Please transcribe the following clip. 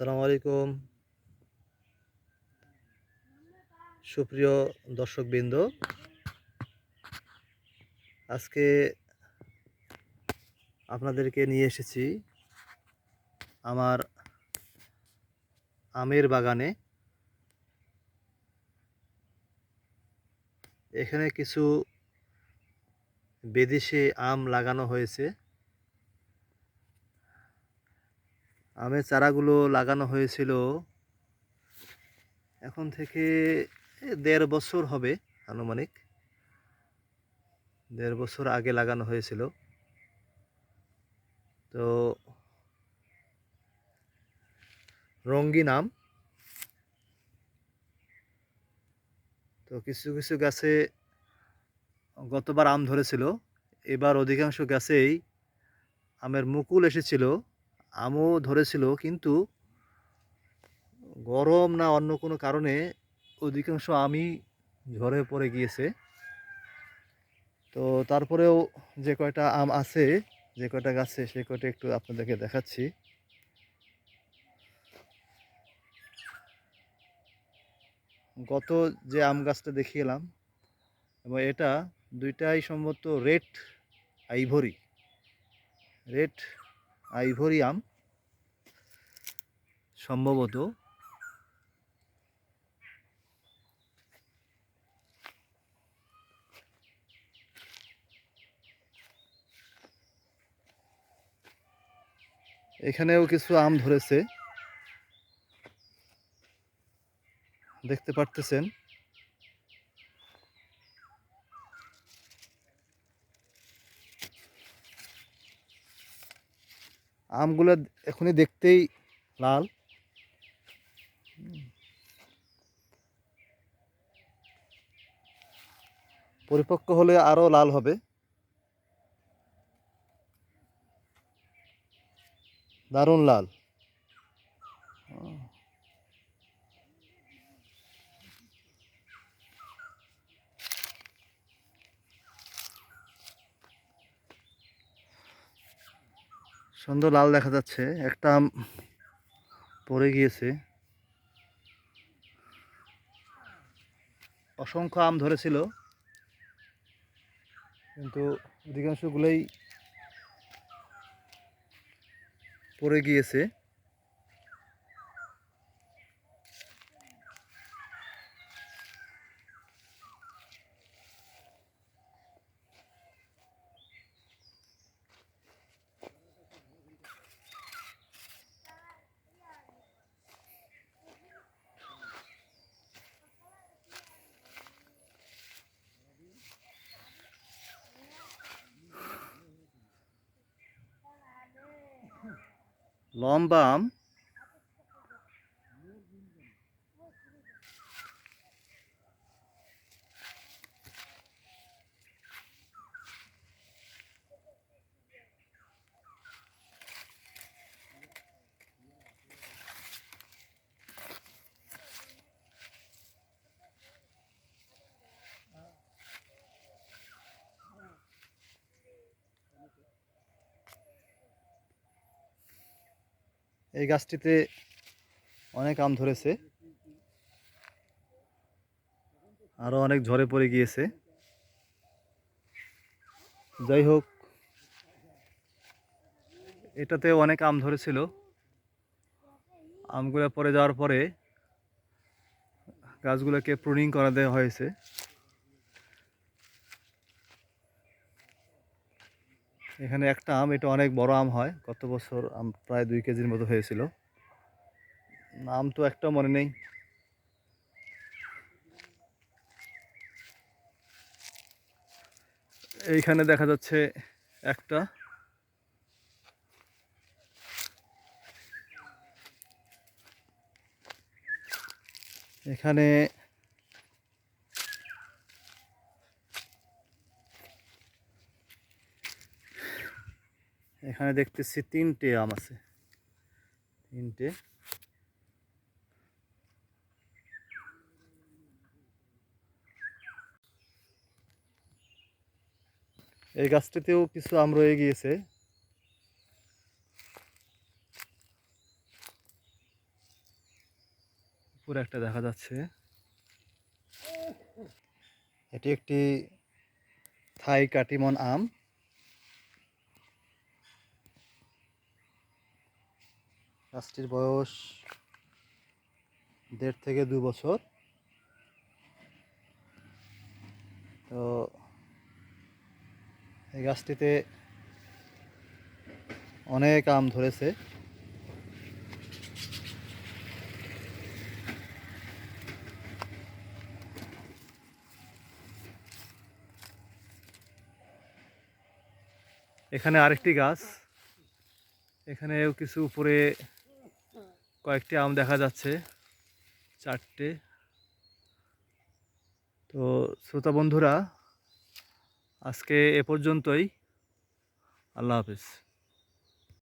আসসালামু আলাইকুম সুপ্রিয় দর্শকবৃন্দ। আজকে আপনাদেরকে নিয়ে এসেছি আমার আমের বাগানে। এখানে কিছু বিদেশি আম লাগানো হয়েছে। আমের চারাগুলো লাগানো হয়েছিল এখন থেকে ১.৫ বছর হবে, আনুমানিক ১.৫ বছর আগে লাগানো হয়েছিল। তো রঙিন আম। তো কিছু কিছু গাছে গতবার আম ধরেছিল, এবার অধিকাংশ গাছেই আমের মুকুল এসেছিল, আমও ধরেছিল, কিন্তু গরম না অন্য কোনো কারণে অধিকাংশ আমই ঝরে পড়ে গিয়েছে। তো তারপরেও যে কয়টা আম আছে, যে কয়টা গাছে, সে কয়টা একটু আপনাদেরকে দেখাচ্ছি। গত যে আম গাছটা দেখিয়েলাম এবং এটা দুইটাই সম্ভবত আইভরি রেড আইভরি আম সম্ভবত। এখানেও কিছু আম ধরেছে, দেখতে পারতেছেন। আমগুলো এখনই দেখতেই লাল। পরিপক্ক হলে আরো লাল হবে। দারুণ লাল। সুন্দর লাল দেখা যাচ্ছে। একটা আম পড়ে গিয়েছে। অসংখ্য আম ধরেছিল, কিন্তু অধিকাংশগুলোই পড়ে গিয়েছে। লম্বা আম। এই গাছটিতে অনেক আম ধরেছে, আরো অনেক ঝরে পড়ে গিয়েছে। যাই হোক, এটাতে অনেক আম ধরেছিল। আমগুলো পড়ে যাওয়ার পরে গাছগুলোকে প্রুনিং করা দেওয়া হয়েছে। এখানে একটা আম, এটা অনেক বড় আম হয়। গত বছর আম প্রায় 2 কেজির মতো হয়েছিল। নাম তো একটাও মনে নেই। এইখানে দেখা যাচ্ছে একটা। এখানে এখানে দেখতেছি 3টে আম আছে, 3টে। এই গাছটিতেও কিছু আম রয়ে গিয়েছে। উপরে একটা দেখা যাচ্ছে। এটি একটি থাই কাটিমন আম। গাছটির বয়স 1.5 থেকে 2 বছর। তো এই গাছটিতে অনেক আম ধরেছে। এখানে আরেকটি গাছ, এখানেও কিছু উপরে কয়েকটি আম দেখা যাচ্ছে, 4টে। তো শ্রোতা বন্ধুরা, আজকে এ পর্যন্তই। আল্লাহ হাফেজ।